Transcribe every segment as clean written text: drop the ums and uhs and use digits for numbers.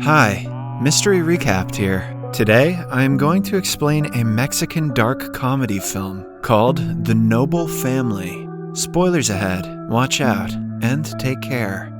Hi, Mystery Recapped here. Today, I am going to explain a Mexican dark comedy film called The Noble Family. Spoilers ahead, watch out, and take care.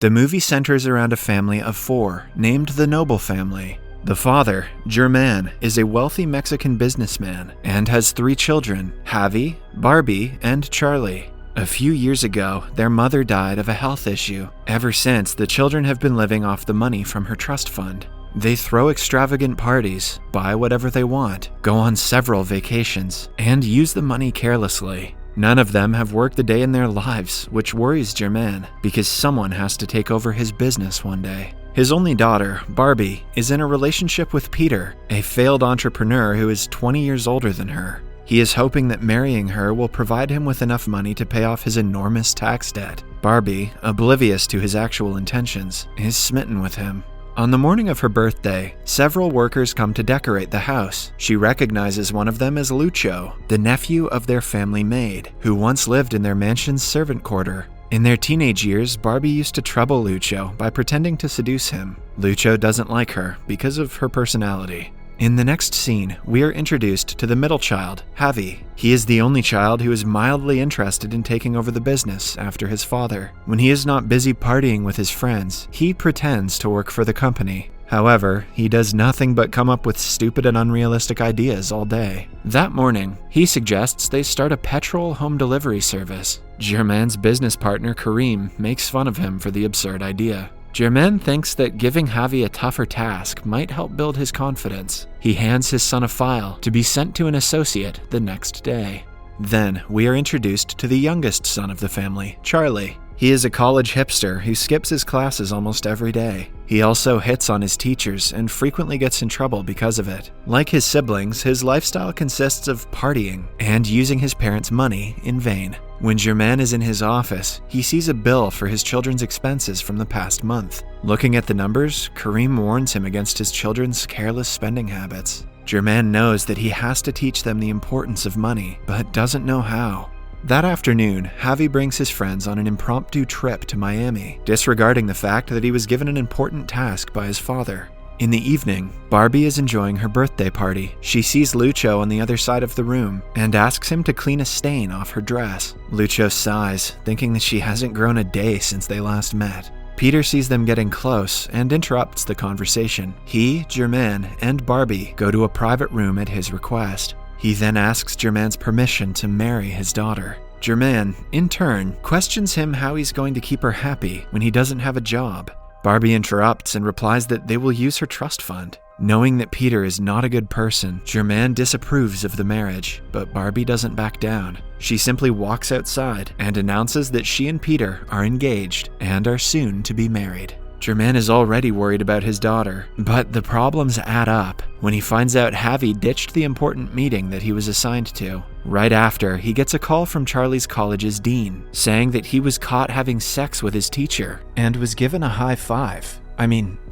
The movie centers around a family of four named the Noble Family. The father, Germán, is a wealthy Mexican businessman and has three children, Javi, Barbie, and Charlie. A few years ago, their mother died of a health issue. Ever since, the children have been living off the money from her trust fund. They throw extravagant parties, buy whatever they want, go on several vacations, and use the money carelessly. None of them have worked a day in their lives, which worries Germán because someone has to take over his business one day. His only daughter, Barbie, is in a relationship with Peter, a failed entrepreneur who is 20 years older than her. He is hoping that marrying her will provide him with enough money to pay off his enormous tax debt. Barbie, oblivious to his actual intentions, is smitten with him. On the morning of her birthday, several workers come to decorate the house. She recognizes one of them as Lucho, the nephew of their family maid, who once lived in their mansion's servant quarter. In their teenage years, Barbie used to trouble Lucho by pretending to seduce him. Lucho doesn't like her because of her personality. In the next scene, we are introduced to the middle child, Javi. He is the only child who is mildly interested in taking over the business after his father. When he is not busy partying with his friends, he pretends to work for the company. However, he does nothing but come up with stupid and unrealistic ideas all day. That morning, he suggests they start a petrol home delivery service. Germán's business partner, Karim, makes fun of him for the absurd idea. Germán thinks that giving Javi a tougher task might help build his confidence. He hands his son a file to be sent to an associate the next day. Then, we are introduced to the youngest son of the family, Charlie. He is a college hipster who skips his classes almost every day. He also hits on his teachers and frequently gets in trouble because of it. Like his siblings, his lifestyle consists of partying and using his parents' money in vain. When Germán is in his office, he sees a bill for his children's expenses from the past month. Looking at the numbers, Karim warns him against his children's careless spending habits. Germán knows that he has to teach them the importance of money, but doesn't know how. That afternoon, Javi brings his friends on an impromptu trip to Miami, disregarding the fact that he was given an important task by his father. In the evening, Barbie is enjoying her birthday party. She sees Lucho on the other side of the room and asks him to clean a stain off her dress. Lucho sighs, thinking that she hasn't grown a day since they last met. Peter sees them getting close and interrupts the conversation. He, Germán, and Barbie go to a private room at his request. He then asks Germán's permission to marry his daughter. Germán, in turn, questions him how he's going to keep her happy when he doesn't have a job. Barbie interrupts and replies that they will use her trust fund. Knowing that Peter is not a good person, Germán disapproves of the marriage, but Barbie doesn't back down. She simply walks outside and announces that she and Peter are engaged and are soon to be married. Germán is already worried about his daughter, but the problems add up when he finds out Javi ditched the important meeting that he was assigned to. Right after, he gets a call from Charlie's college's dean, saying that he was caught having sex with his teacher and was given a high five.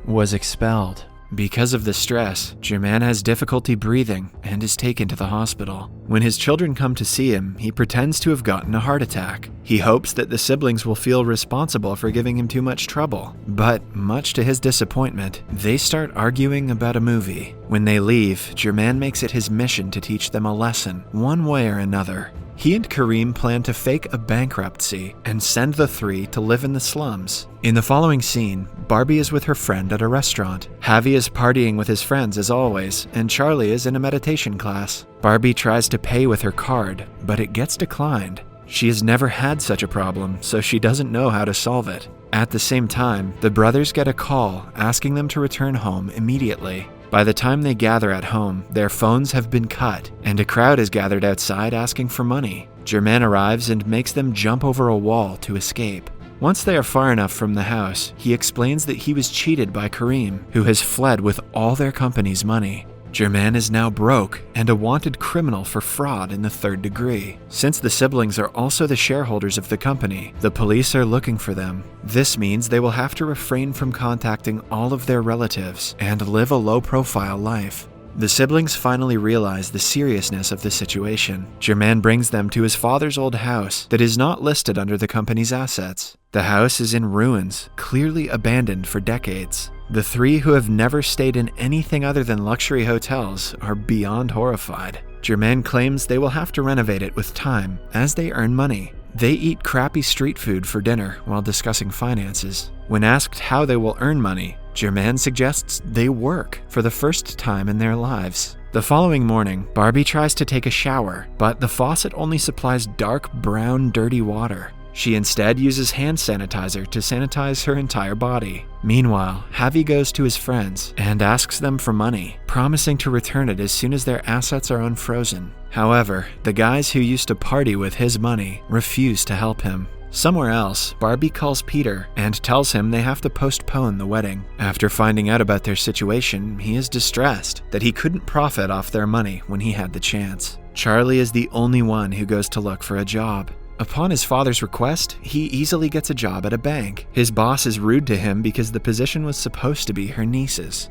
Was expelled. Because of the stress, Germán has difficulty breathing and is taken to the hospital. When his children come to see him, he pretends to have gotten a heart attack. He hopes that the siblings will feel responsible for giving him too much trouble, but much to his disappointment, they start arguing about a movie. When they leave, Germán makes it his mission to teach them a lesson, one way or another. He and Karim plan to fake a bankruptcy and send the three to live in the slums. In the following scene, Barbie is with her friend at a restaurant. Javi is partying with his friends as always, and Charlie is in a meditation class. Barbie tries to pay with her card, but it gets declined. She has never had such a problem, so she doesn't know how to solve it. At the same time, the brothers get a call asking them to return home immediately. By the time they gather at home, their phones have been cut, and a crowd is gathered outside asking for money. Germán arrives and makes them jump over a wall to escape. Once they are far enough from the house, he explains that he was cheated by Karim, who has fled with all their company's money. Germán is now broke and a wanted criminal for fraud in the third degree. Since the siblings are also the shareholders of the company, the police are looking for them. This means they will have to refrain from contacting all of their relatives and live a low-profile life. The siblings finally realize the seriousness of the situation. Germain brings them to his father's old house that is not listed under the company's assets. The house is in ruins, clearly abandoned for decades. The three, who have never stayed in anything other than luxury hotels, are beyond horrified. Germain claims they will have to renovate it with time as they earn money. They eat crappy street food for dinner while discussing finances. When asked how they will earn money, Germain suggests they work for the first time in their lives. The following morning, Barbie tries to take a shower, but the faucet only supplies dark brown, dirty water. She instead uses hand sanitizer to sanitize her entire body. Meanwhile, Javi goes to his friends and asks them for money, promising to return it as soon as their assets are unfrozen. However, the guys who used to party with his money refuse to help him. Somewhere else, Barbie calls Peter and tells him they have to postpone the wedding. After finding out about their situation, he is distressed that he couldn't profit off their money when he had the chance. Charlie is the only one who goes to look for a job. Upon his father's request, he easily gets a job at a bank. His boss is rude to him because the position was supposed to be her niece's.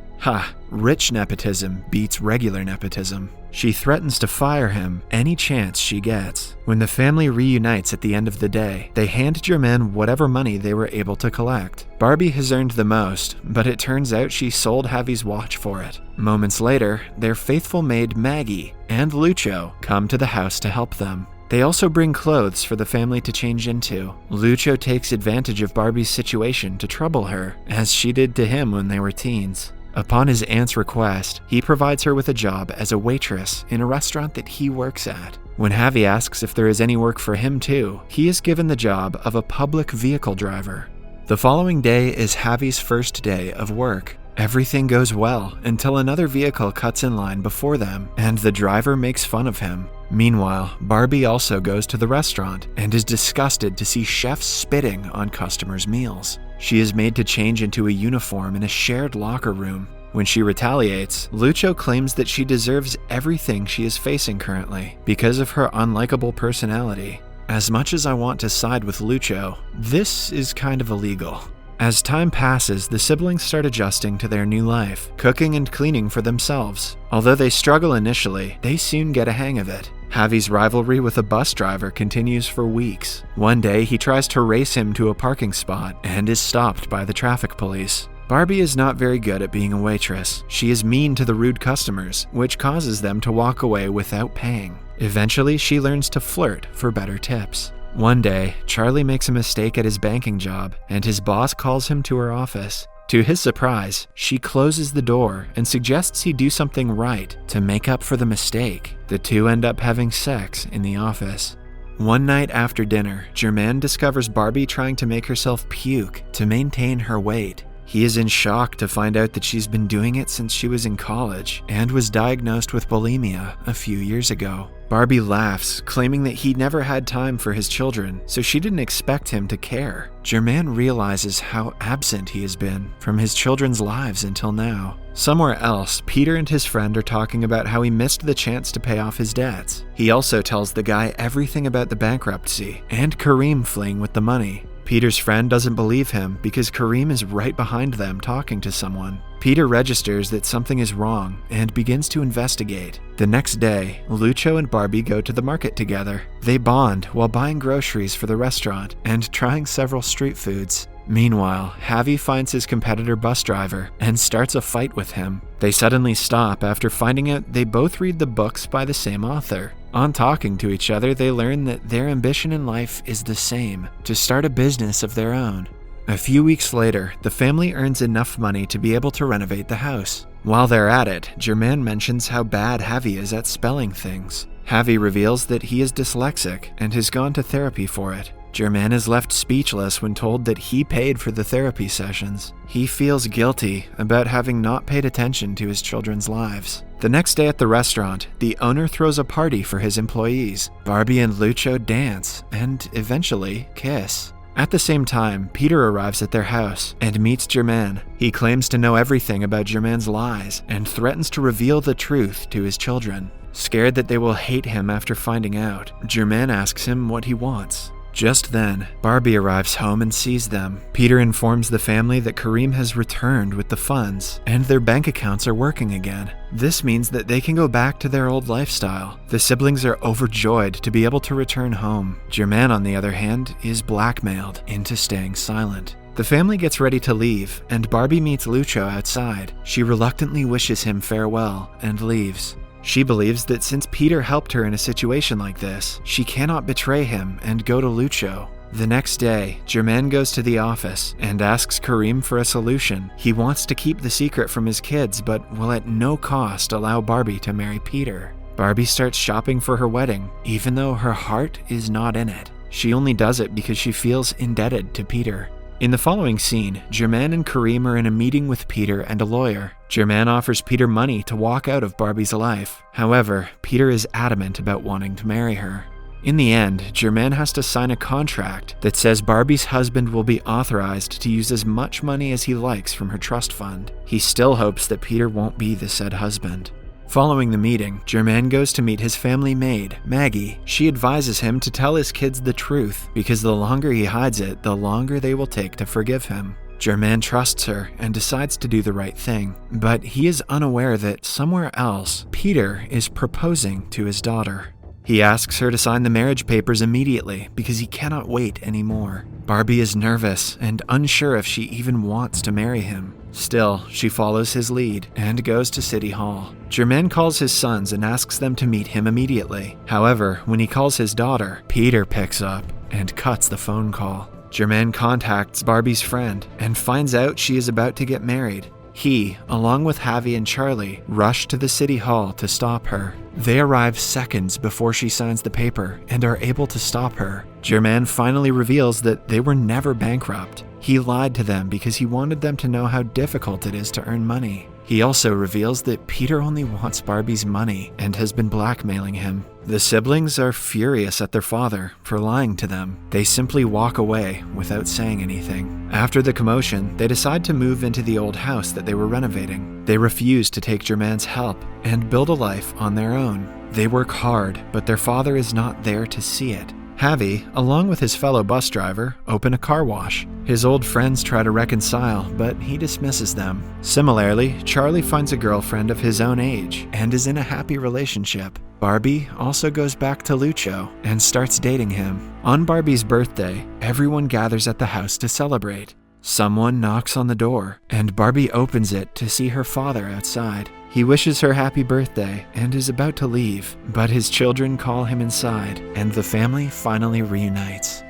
Rich nepotism beats regular nepotism. She threatens to fire him any chance she gets. When the family reunites at the end of the day, they hand Germain whatever money they were able to collect. Barbie has earned the most, but it turns out she sold Javi's watch for it. Moments later, their faithful maid Maggie and Lucho come to the house to help them. They also bring clothes for the family to change into. Lucho takes advantage of Barbie's situation to trouble her, as she did to him when they were teens. Upon his aunt's request, he provides her with a job as a waitress in a restaurant that he works at. When Javi asks if there is any work for him too, he is given the job of a public vehicle driver. The following day is Javi's first day of work. Everything goes well until another vehicle cuts in line before them, and the driver makes fun of him. Meanwhile, Barbie also goes to the restaurant and is disgusted to see chefs spitting on customers' meals. She is made to change into a uniform in a shared locker room. When she retaliates, Lucho claims that she deserves everything she is facing currently because of her unlikable personality. As much as I want to side with Lucho, this is kind of illegal. As time passes, the siblings start adjusting to their new life, cooking and cleaning for themselves. Although they struggle initially, they soon get a hang of it. Javi's rivalry with a bus driver continues for weeks. One day, he tries to race him to a parking spot and is stopped by the traffic police. Barbie is not very good at being a waitress. She is mean to the rude customers, which causes them to walk away without paying. Eventually, she learns to flirt for better tips. One day, Charlie makes a mistake at his banking job, and his boss calls him to her office. To his surprise, she closes the door and suggests he do something right to make up for the mistake. The two end up having sex in the office. One night after dinner, Germain discovers Barbie trying to make herself puke to maintain her weight. He is in shock to find out that she's been doing it since she was in college and was diagnosed with bulimia a few years ago. Barbie laughs, claiming that he never had time for his children, so she didn't expect him to care. Germain realizes how absent he has been from his children's lives until now. Somewhere else, Peter and his friend are talking about how he missed the chance to pay off his debts. He also tells the guy everything about the bankruptcy and Kareem fleeing with the money. Peter's friend doesn't believe him because Kareem is right behind them talking to someone. Peter registers that something is wrong and begins to investigate. The next day, Lucho and Barbie go to the market together. They bond while buying groceries for the restaurant and trying several street foods. Meanwhile, Javi finds his competitor bus driver and starts a fight with him. They suddenly stop after finding out they both read the books by the same author. On talking to each other, they learn that their ambition in life is the same, to start a business of their own. A few weeks later, the family earns enough money to be able to renovate the house. While they're at it, Germain mentions how bad Javi is at spelling things. Javi reveals that he is dyslexic and has gone to therapy for it. Germain is left speechless when told that he paid for the therapy sessions. He feels guilty about having not paid attention to his children's lives. The next day at the restaurant, the owner throws a party for his employees. Barbie and Lucho dance and eventually kiss. At the same time, Peter arrives at their house and meets Germain. He claims to know everything about Germain's lies and threatens to reveal the truth to his children. Scared that they will hate him after finding out, Germain asks him what he wants. Just then, Barbie arrives home and sees them. Peter informs the family that Kareem has returned with the funds, and their bank accounts are working again. This means that they can go back to their old lifestyle. The siblings are overjoyed to be able to return home. Germain, on the other hand, is blackmailed into staying silent. The family gets ready to leave, and Barbie meets Lucho outside. She reluctantly wishes him farewell and leaves. She believes that since Peter helped her in a situation like this, she cannot betray him and go to Lucho. The next day, Germain goes to the office and asks Kareem for a solution. He wants to keep the secret from his kids, but will at no cost allow Barbie to marry Peter. Barbie starts shopping for her wedding, even though her heart is not in it. She only does it because she feels indebted to Peter. In the following scene, Germain and Kareem are in a meeting with Peter and a lawyer. Germain offers Peter money to walk out of Barbie's life. However, Peter is adamant about wanting to marry her. In the end, Germain has to sign a contract that says Barbie's husband will be authorized to use as much money as he likes from her trust fund. He still hopes that Peter won't be the said husband. Following the meeting, Germain goes to meet his family maid, Maggie. She advises him to tell his kids the truth, because the longer he hides it, the longer they will take to forgive him. Germain trusts her and decides to do the right thing, but he is unaware that somewhere else, Peter is proposing to his daughter. He asks her to sign the marriage papers immediately because he cannot wait anymore. Barbie is nervous and unsure if she even wants to marry him. Still, she follows his lead and goes to City Hall. Germain calls his sons and asks them to meet him immediately. However, when he calls his daughter, Peter picks up and cuts the phone call. Germain contacts Barbie's friend and finds out she is about to get married. He, along with Javi and Charlie, rush to the City Hall to stop her. They arrive seconds before she signs the paper and are able to stop her. Germain finally reveals that they were never bankrupt. He lied to them because he wanted them to know how difficult it is to earn money. He also reveals that Peter only wants Barbie's money and has been blackmailing him. The siblings are furious at their father for lying to them. They simply walk away without saying anything. After the commotion, they decide to move into the old house that they were renovating. They refuse to take Germain's help and build a life on their own. They work hard, but their father is not there to see it. Javi, along with his fellow bus driver, open a car wash. His old friends try to reconcile, but he dismisses them. Similarly, Charlie finds a girlfriend of his own age and is in a happy relationship. Barbie also goes back to Lucho and starts dating him. On Barbie's birthday, everyone gathers at the house to celebrate. Someone knocks on the door, and Barbie opens it to see her father outside. He wishes her happy birthday and is about to leave, but his children call him inside, and the family finally reunites.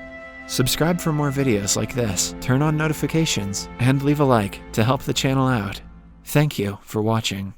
Subscribe for more videos like this, turn on notifications, and leave a like to help the channel out. Thank you for watching.